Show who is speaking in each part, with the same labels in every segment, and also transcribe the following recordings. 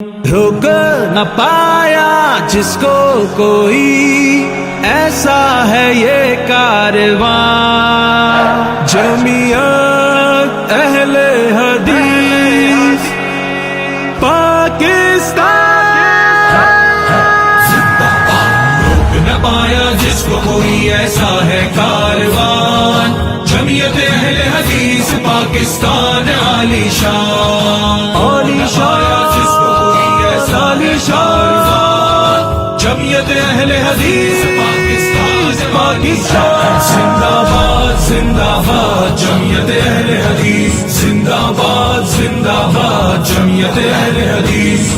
Speaker 1: روک نہ پایا جس کو کوئی، ایسا ہے یہ کارواں جمعیت اہل حدیث پاکستان۔
Speaker 2: روک نہ پایا جس کو کوئی، ایسا ہے کاروان جمعیت اہل حدیث پاکستان عالی شان۔
Speaker 1: عالی شان،
Speaker 2: جس کو کوئی ایسا ہے کاروان جمعیت اہل حدیث پاکستان زندہ باد زندہ باد جمعیت اہل حدیث زندہ باد زندہ باد جمعیت اہل حدیث۔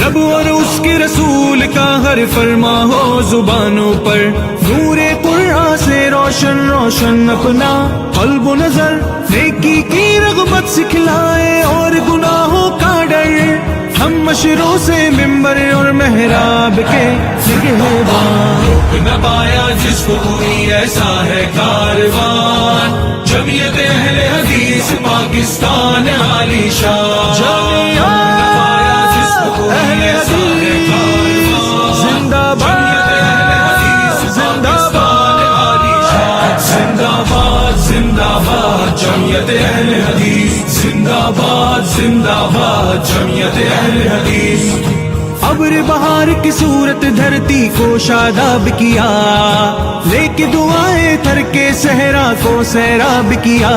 Speaker 1: رب اور اس کے رسول کا ہر فرما ہو زبانوں پر، نور قرآن سے روشن روشن اپنا قلب و نظر، نیکی کی رغبت سکھلائے اور گناہوں کا ڈر، ہم مشروں سے ممبر اور محراب کے نگہبان۔
Speaker 2: روک نہ پایا جس کو کوئی، ایسا ہے کاروان جمعیت اہل حدیث پاکستان عالی شان۔ جمعیت اہل حدیث زندہ باد زندہ باد جمعیت اہل حدیث۔
Speaker 1: ابر بہار کی صورت دھرتی کو شاداب کیا، لے کے دعائیں تھر کے صحرا کو سیراب کیا،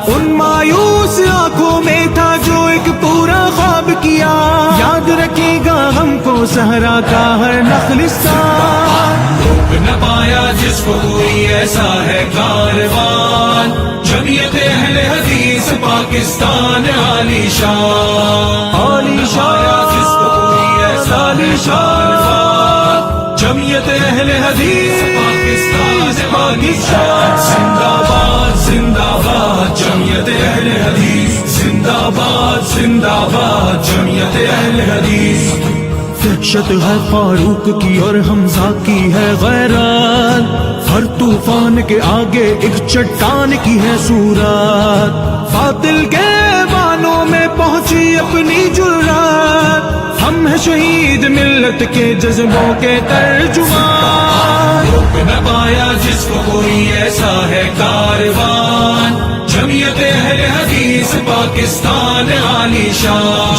Speaker 1: ان مایوس آنکھوں میں تھا جو ایک پورا خواب کیا، یاد رکھے گا ہم کو صحرا کا ہر نخلستان۔
Speaker 2: روک نہ پایا جس کو کوئی، ایسا ہے کاروان جمعیت اہل حدیث پاکستان عالی شان۔
Speaker 1: عالی شان،
Speaker 2: جس کو کوئی ایسا ہے کاروان جمعیت اہل حدیث پاکستان زندہ باد زندہ باد جمعیت اہل حدیث زندہ باد زندہ باد جمعیت اہل حدیث۔
Speaker 1: دہشت ہے فاروق کی اور حمزہ کی ہے غیرت، ہر طوفان کے آگے ایک چٹان کی ہے صورت، باطل کے بانوں میں پہنچی اپنی جرات، ہم ہیں شہید ملت کے جذبوں کے ترجمان۔
Speaker 2: روک نہ پایا جس کو کوئی، ایسا ہے کاروان جمعیت اہل حدیث پاکستان عالی شان۔